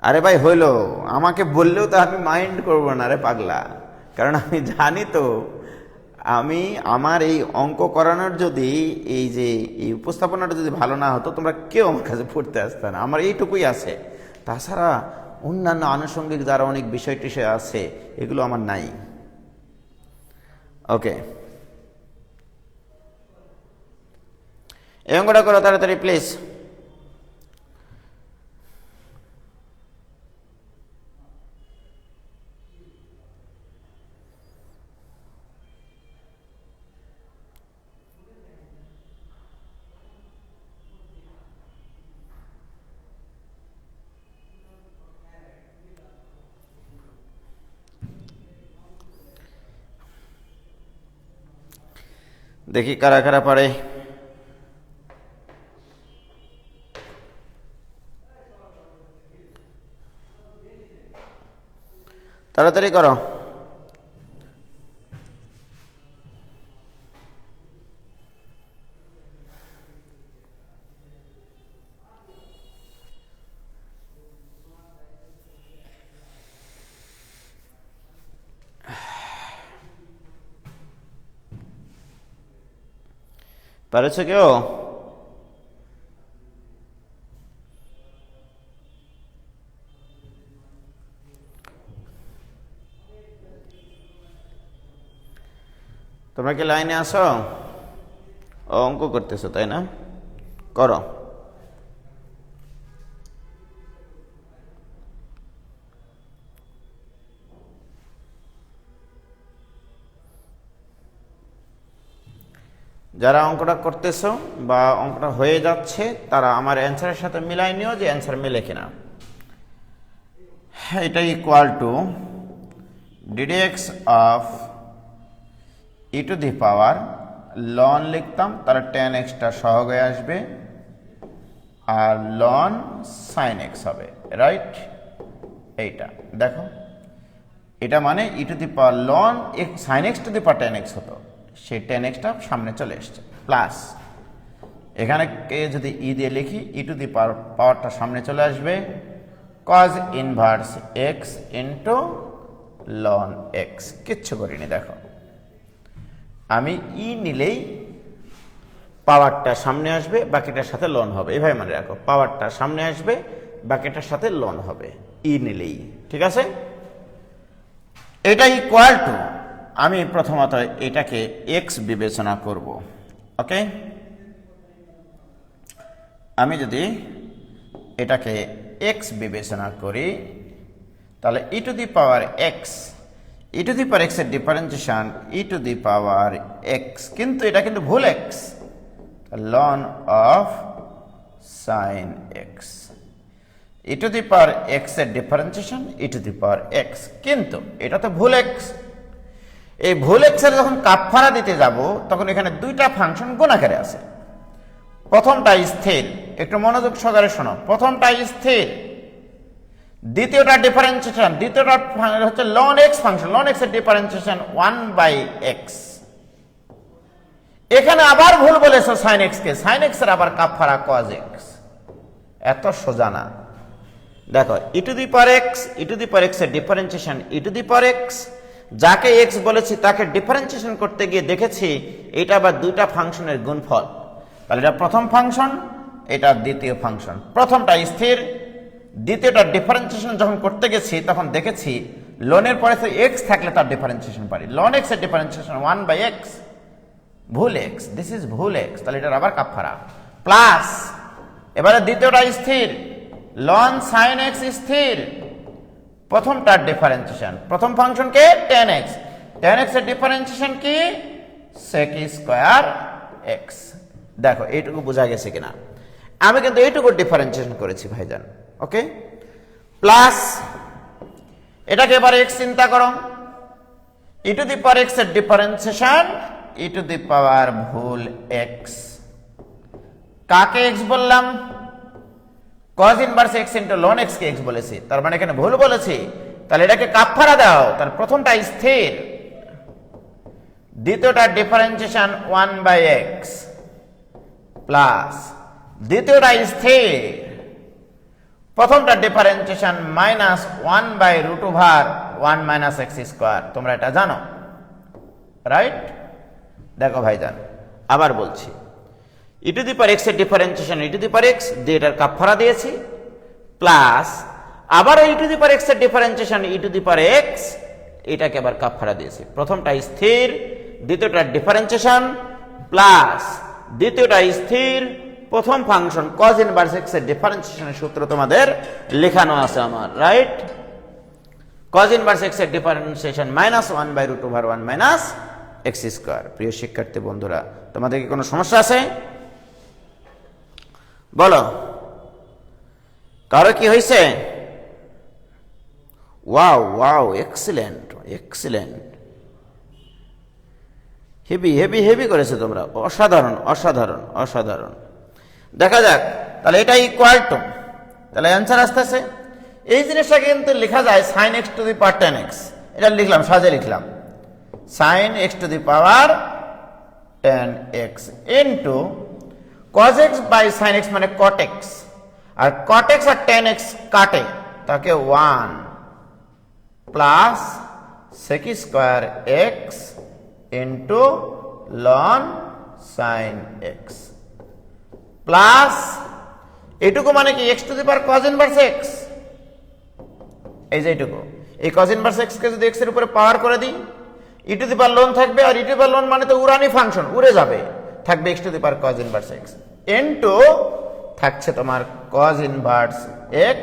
আরে ভাই হইলো, আমাকে বললেও তো আমি মাইন্ড করব না রে পাগলা, কারণ আমি জানি তো আমি আমার এই অঙ্ক করানোর যদি এই যে এই উপস্থাপনাটা যদি ভালো না হতো তোমরা কেউ আমার কাছে পড়তে আসতে না। আমার এইটুকুই আছে, তাছাড়া অন্যান্য আনুষঙ্গিক যারা অনেক বিষয় টিষয় আছে এগুলো আমার নাই। ওকে, এই অঙ্কটা করো তাড়াতাড়ি প্লিজ। দেখি কারা কারা পারে। তাড়াতাড়ি করো। পারেছো কেউ? তোমরা কি লাইনে আসো? অঙ্ক করতেছো তাই না? করো। যারা অঙ্কটা করতেছো বা অঙ্কটা হয়ে যাচ্ছে তারা আমার অ্যান্সারের সাথে মিলাই নিও যে অ্যান্সার মিলে কিনা। এটা equal to d d x of e to the power, ln লিখতাম তাহলে 10xটা সহগ হয়ে আসবে আর লন সাইন এক্স হবে, রাইট? এইটা দেখো, এটা মানে e to the power ln sine x to the power 10x হতো, সেই 10xটা সামনে চলে এসছে, প্লাস এখানে কে যদি ই দিয়ে লিখি ই টু দি পাওয়ারটা সামনে চলে আসবে cos inverse x into ln x. কিচ্ছু করিনি, দেখো আমি ই নিলেই পাওয়ারটা সামনে আসবে, বাকিটার সাথে লন হবে, এভাবে মনে রাখো, পাওয়ারটা সামনে আসবে, বাকিটার সাথে লন হবে ই নিলেই, ঠিক আছে? এটা ইকুয়াল টু, আমি প্রথমত এটাকে এক্স বিবেচনা করব, ওকে? আমি যদি এটাকে এক্স বিবেচনা করি তাহলে e to the power x, e to the power x এর differentiation e to the power x, কিন্তু এটা কিন্তু ভুল x, ln of sine x, e to the power x এর differentiation e to the power x, কিন্তু এটা তো ভুল এক্স। এই ভুল এক্স এর যখন কাপফারা দিতে যাব তখন এখানে দুইটা ফাংশন গুণ আকারে আছে, প্রথমটা স্থির একটু মনোযোগ সহকারে শোনো। প্রথমটা স্থির, দ্বিতীয়টা ডিফারেন্সিয়েশন, দ্বিতীয়টা হচ্ছে ln x function, ln x এর ডিফারেন্সিয়েশন 1/x। এখানে আবার ভুল বলেছো sin x কে, sin x এর আবার কাফফারা cos x। এত সোজা না। দেখো e to the power x, e to the power x এর differentiation e to the power x, যাকে x বলেছি তাকে ডিফারেন্সিয়েশন করতে গিয়ে দেখেছি এটা আবার দুইটা ফাংশনের গুণফল। তাহলে এটা প্রথম ফাংশন, এটা দ্বিতীয় ফাংশন। প্রথমটা স্থির, দ্বিতীয়টা ডিফারেন্সিয়েশন যখন করতে গেছি তখন দেখেছি লনের পরে তো x থাকলে তার ডিফারেন্সিয়েশন পারি। ln x এর ডিফারেন্সিয়েশন 1/x, ভুল x, দিস ইজ ভুল x, তাহলে এটার আবার কাফফারা প্লাস। এবারে দ্বিতীয়টা স্থির, ln sin x স্থির, প্রথমটার ডিফারেন্সিয়েশন, প্রথম ফাংশনকে tan x, tan x এর ডিফারেন্সিয়েশন কি sec স্কয়ার x। দেখো এইটুকু বোঝা গেছে কিনা? আমি কিন্তু এইটুকু ডিফারেন্সিয়েশন করেছি ভাইজান, ওকে। প্লাস এটাকে এবার x চিন্তা করো, e to the power x এর differentiation e to the power ভুল x। কাকে x বললাম? cos inverse x into ln x কে x বলেছি, তার মানে এখানে ভুল বলেছি। তাহলে এটাকে কাফফারা দাও। তার প্রথমটা স্থির, দ্বিতীয়টা ডিফারেন্সিয়েশন 1/x প্লাস দ্বিতীয়টা স্থির, প্রথমটা ডিফারেন্সিয়েশন -1/√1 - x স্কয়ার। তোমরা এটা জানো, রাইট? দেখো ভাইজান আবার বলছি, e to the power x এর differentiation e to the power x দিয়ে এটার কাফফারা দিয়েছি, প্লাস আবার e to the power x এর differentiation e to the power x, এটাকে আবার কাফফারা দিয়েছি। প্রথমটা স্থির, দ্বিতীয়টা ডিফারেন্সিয়েশন প্লাস দ্বিতীয়টা স্থির, প্রথম ফাংশন cos ইনভার্স x এর ডিফারেন্সিয়েশনের সূত্র তোমাদের লেখানো আছে আমার, রাইট? cos ইনভার্স x এর ডিফারেন্সিয়েশন -1/√1 - x স্কয়ার। প্রিয় শিক্ষার্থী বন্ধুরা, তোমাদের কি কোনো সমস্যা আছে? বলো, কারো কি হয়েছে? Wow wow, excellent excellent, heavy heavy heavy করেছে তোমরা, অসাধারণ অসাধারণ অসাধারণ। দেখা যাক, তাহলে এটা ইকুয়াল টু, তাহলে অ্যান্সার আসতেছে। এই জিনিসটা কিন্তু লেখা যায় sin x to the power tan x, এটা লিখলাম, সাজে লিখলাম sin x to the power tan x into cos x by sin x মানে cot x, আর cot x আর tan x কাটে, তাকে 1 plus sec square x into ln sin x plus এইটুকু মানে কি x to the power cos inverse x, এই যে এইটুকু, এই cos ইনভার্স x কে যদি x এর উপরে পাওয়ার করে দিই e to the power ln থাকবে, আর e to the power ln মানে তো উড়ানি ফাংশন, উড়ে যাবে, থাকবে x to the power cos inverse x into থাকছে তোমার cos inverse x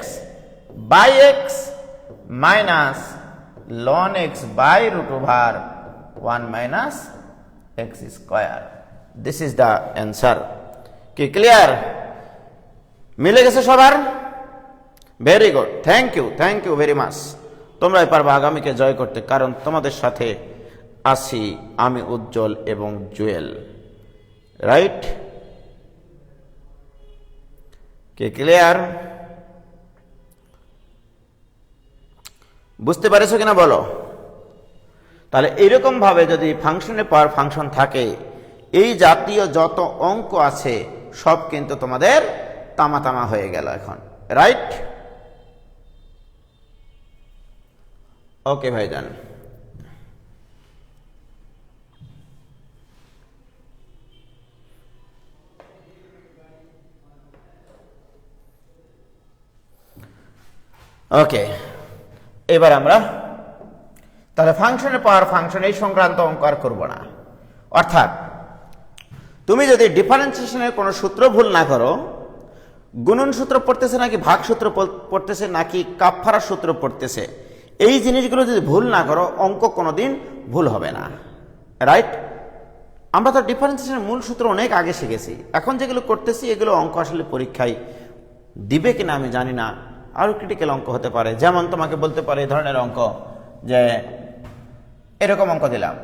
by x minus ln x by √1 - x square. This is the answer. কি ক্লিয়ার? মিলে গেছে সবার? Very good, thank you very much. তোমরাই পারবে আগামীকে জয় করতে, কারণ তোমাদের সাথে আছি আমি, উজ্জ্বল এবং জুয়েল, রাইট? কি ক্লিয়ার? বুঝতে পারছো কিনা বলো? তাহলে এইরকম ভাবে যদি ফাংশনের পর ফাংশন থাকে, এই জাতীয় যত অঙ্ক আছে সব কিন্তু তোমাদের তামা তামা হয়ে গেল এখন, রাইট? ওকে ভাইজান, ওকে। এবার আমরা তাহলে ফাংশনের পাওয়ার ফাংশন এই সংক্রান্ত অঙ্ক আর করবো না। অর্থাৎ তুমি যদি ডিফারেন্সিয়েশনের কোনো সূত্র ভুল না করো, গুণন সূত্র পড়তেছে নাকি ভাগ সূত্র পড়তেছে নাকি কাফফারা সূত্র পড়তেছে, এই জিনিসগুলো যদি ভুল না করো অঙ্ক কোনোদিন ভুল হবে না, রাইট? আমরা তো ডিফারেন্সিয়েশনের মূল সূত্র অনেক আগে শিখেছি, এখন যেগুলো করতেছি এগুলো অঙ্ক আসলে পরীক্ষায় দিবে কিনা আমি জানি না, আরো ক্রিটিক্যাল অঙ্ক হতে পারে। যেমন তোমাকে বলতে পারে এই ধরনের অঙ্ক, যে এরকম অঙ্ক দিলাম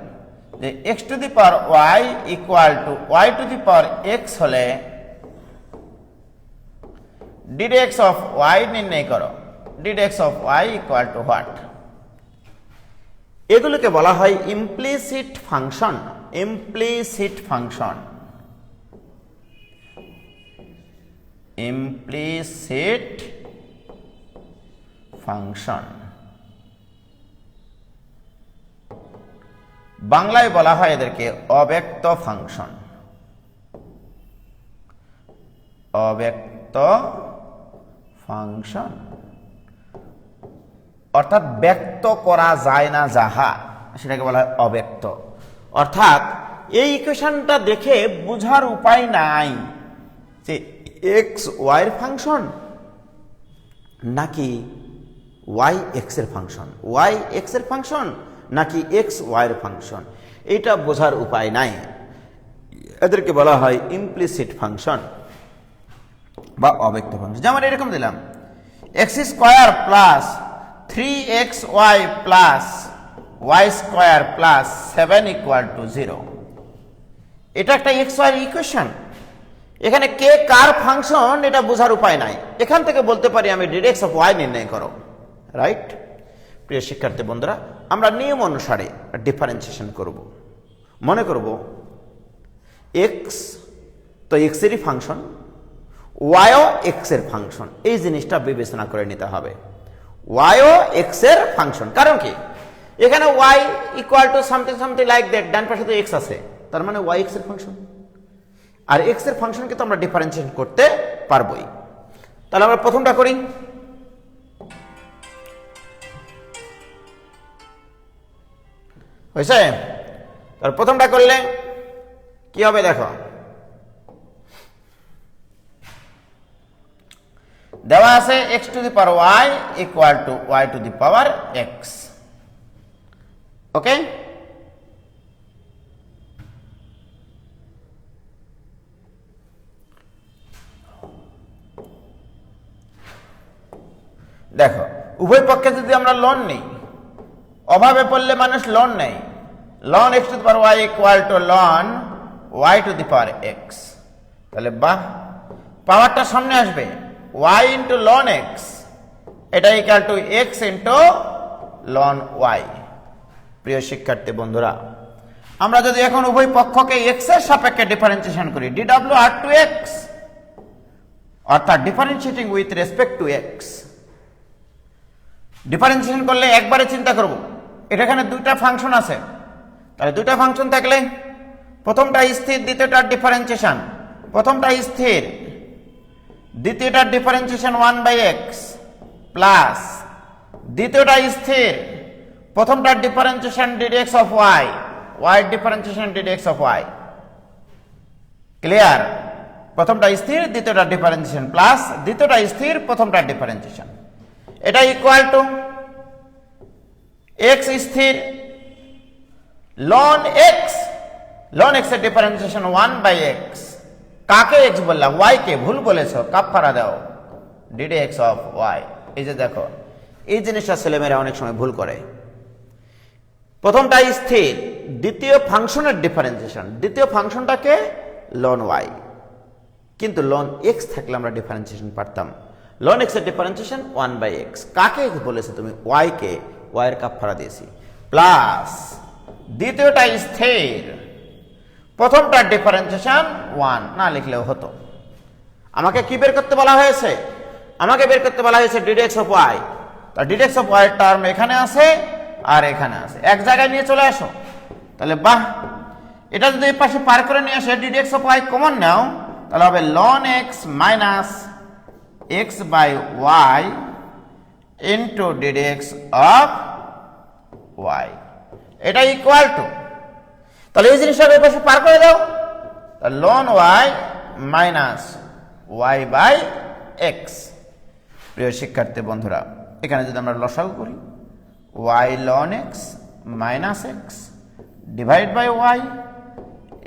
যে x to the power y equal to y to the power x হলে ডিডেক্স অফ ওয়াই নির্ণয় করো। D d x of y equal to what? এগুলোকে বলা হয় implicit function. Implicit function, implicit function, বাংলায় বলা হয় এদেরকে অব্যক্ত ফাংশন। অব্যক্ত ফাংশন অর্থাৎ ব্যক্ত করা যায় না যাহা, সেটাকে বলা হয় অব্যক্ত। অর্থাৎ এই ইকুয়েশনটা দেখে বোঝার উপায় নাই যে এক্স ওয়াই এর ফাংশন নাকি ওয়াই এক্স এর ফাংশন, ওয়াই এক্স এর ফাংশন নাকি এক্স ওয়াই এর ফাংশন, এটা বোঝার উপায় নাই। এদেরকে বলা হয় ইমপ্লিসিট ফাংশন বা অব্যক্ত ফাংশন। যেমন এরকম দিলাম x square plus 3xy plus y square plus 7 equal to 0। এটা একটা এক্স ওয়াই ইকুয়েশন। এখানে কে কার ফাংশন এটা বোঝার উপায় নাই। এখান থেকে বলতে পারি আমি ডিডেক্স অফ ওয়াই নির্ণয় করো, রাইট? প্রিয় শিক্ষার্থী বন্ধুরা, আমরা নিয়ম অনুসারে ডিফারেন্সিয়েশন করব। মনে করব এক্স তো এক্স এরই ফাংশন, ওয়াইও এক্স এর ফাংশন। এই জিনিসটা বিবেচনা করে নিতে হবে। ওয়াইও এক্স এর ফাংশন, কারণ কি এখানে y equal to something something like that, ডান পাশে তো এক্স আছে, তার মানে ওয়াই এক্স এর ফাংশন। আর এক্স এর ফাংশনকে তো আমরা ডিফারেন্সিয়েট করতে পারবোই। তাহলে আমরা প্রথমটা করি। হয়েছে? তাহলে প্রথমটা করলে কি হবে দেখো, দেওয়া আছে x to the power y equal to y to the power x. Okay, দেখো উভয় পক্ষে যদি আমরা লন নেই, অভাবে পড়লে মানুষ লন নেই, ln x to the power y equal to ln y to the power x, তাহলে বাহ, পাওয়ারটা সামনে আসবে y ইন্টু লন এক্স, এটা equal to x into ln y. প্রিয় শিক্ষার্থী বন্ধুরা, আমরা যদি এখন উভয় পক্ষকে এক্স এর সাপেক্ষে ডিফারেন্সিয়েশন করি, ডিডব্লিউ আর টু এক্স, অর্থাৎ differentiating with respect to x. Differentiation করলে একবারে চিন্তা করব, এটা এখানে দুইটা ফাংশন আছে, তাহলে দুইটা ফাংশন থাকলে প্রথমটা স্থির, দ্বিতীয়টার ডিফারেন্সিয়েশন, প্রথমটা স্থির, দ্বিতীয়টার ডিফারেন্সিয়েশন 1/x প্লাস দ্বিতীয়টা স্থির, প্রথমটার differentiation d d x of y, y differentiation d d x of y. Clear? প্রথমটা স্থির, দ্বিতীয়টা ডিফারেন্সিয়েশন প্লাস দ্বিতীয়টা স্থির, প্রথমটার ডিফারেন্সিয়েশন, এটা ইকুয়াল টু এক্স স্থির লন এক্স, লন এক্স এর ডিফারেন্সিয়েশন 1/x। কাকে এক্স বললাম? ওয়াই কে, ভুল বলেছো, কাফারা দাও, ডিডেক্স অফ ওয়াই। এই যে দেখো, এই জিনিসটা ছেলেমেয়েরা অনেক সময় ভুল করে। প্রথমটা স্থির, দ্বিতীয় ফাংশনের ডিফারেন্সিয়েশন, দ্বিতীয় ফাংশনটাকে লন ওয়াই, কিন্তু লন এক্স থাকলে আমরা ডিফারেন্সিয়েশন পারতাম। লন এক্স এর ডিফারেন্সিয়েশন 1/x, কাকে এক্স বলেছে তুমি? ওয়াই কে, ওয়াই এর কাফারা দিয়েছি, প্লাস দ্বিতীয়টা স্থির, প্রথমটার ডিফারেন্সিয়েশন 1 না লিখলেও হতো। আমাকে কি বের করতে বলা হয়েছে? আমাকে বের করতে বলা হয়েছে ডিডেক্স অফ ওয়াই। তার ডিডেক্স অফ ওয়াই টার্ম এখানে আছে আর এখানে আছে, এক জায়গায় নিয়ে চলে আসো, তাহলে বাহ, এটা যদি এই পাশে পার করে নিয়ে আসে ডিডেক্স অফ ওয়াই কমন নাও, তাহলে হবে ln x minus x by y into d d x of y, এটা ইকুয়াল টু, তাহলে এই জিনিসটা এই পাশে পার করে দাও, ln y minus y by x. প্রিয় শিক্ষার্থী বন্ধুরা, এখানে যদি আমরা লসাগু করি, y ln x minus x divide by y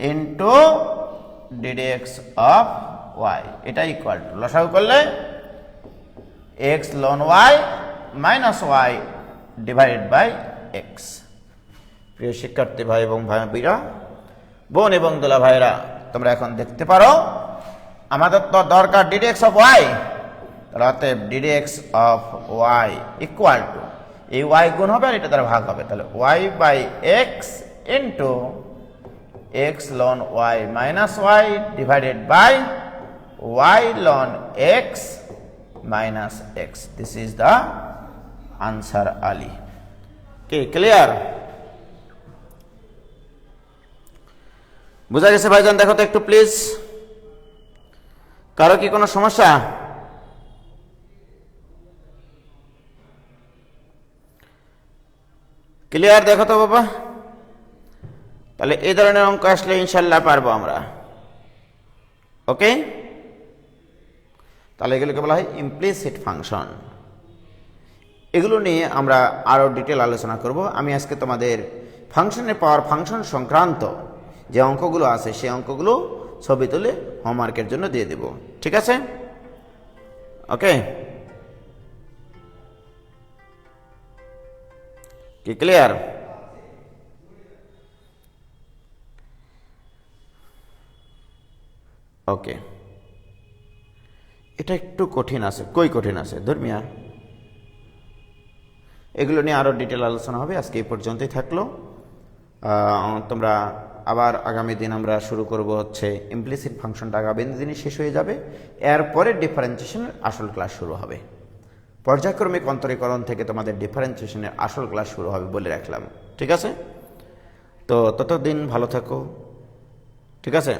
into d d x of y, এটা ইকুয়াল টু, লসাগু করলে x ln y minus y divide by x. প্রিয় শিক্ষার্থী ভাই এবং ভাইরা, বোন এবং দোলা ভাইরা, তোমরা এখন দেখতে পারো আমাদের তো দরকার ডিডেক্স অফ ওয়াই, অতএব d d x of y equal to, এই ওয়াই গুণ হবে আর এটা দ্বারা ভাগ হবে, তাহলে y by x into x ln y minus y divided by y ln x minus x. This is the answer Ali. কে ক্লিয়ার? বুঝা গেছে ভাইজান? দেখো তো একটু প্লিজ, কারো কি কোনো সমস্যা? ক্লিয়ার? দেখো তো বাবা, তাহলে এই ধরনের অঙ্ক আসলে ইনশাল্লাহ পারবো আমরা। ওকে, তাহলে এগুলোকে বলা হয় ইমপ্লিসিট ফাংশন। এগুলো নিয়ে আমরা আরও ডিটেল আলোচনা করব। আমি আজকে তোমাদের ফাংশনের পাওয়ার ফাংশন সংক্রান্ত যে অঙ্কগুলো আছে সেই অঙ্কগুলো ছবি তুলে হোমওয়ার্কের জন্য দিয়ে দেব। ঠিক আছে? ওকে, কি ক্লিয়ার? ওকে, এটা একটু কঠিন আছে। কই কঠিন আছে ধর্মিয়া? এগুলো নিয়ে আরও ডিটেল আলোচনা হবে। আজকে এই পর্যন্তই থাকলো। তোমরা আবার আগামী দিন আমরা শুরু করব হচ্ছে ইমপ্লিসিট ফাংশনটা আগামী দিনই শেষ হয়ে যাবে। এরপরে ডিফারেন্সিয়েশনের আসল ক্লাস শুরু হবে। পর্যায়ক্রমিক অন্তরীকরণ থেকে তোমাদের ডিফারেন্সিয়েশনের আসল ক্লাস শুরু হবে বলে রাখলাম। ঠিক আছে? তো ততদিন ভালো থাকো। ঠিক আছে?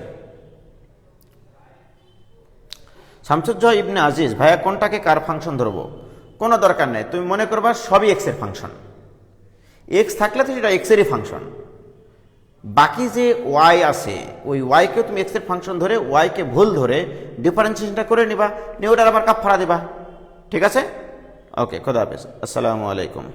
শামসুজ্জোহা ইবনে আজিজ, ভাইয়া কোনটাকে কার ফাংশন ধরবো? কোনো দরকার নেই, তুমি মনে করবা সবই এক্স এর ফাংশন। এক্স থাকলে তো সেটা এক্স এরই ফাংশন। বাকি যে ওয়াই আছে ওই ওয়াইকে তুমি এক্স এর ফাংশন ধরে ওয়াইকে ভুল ধরে ডিফারেন্সিয়েশনটা করে নিবা, নিয়ে ওটার আবার কাফারা দিবা। ঠিক আছে? ওকে, খোদা হাফেজ, আসসালামু আলাইকুম।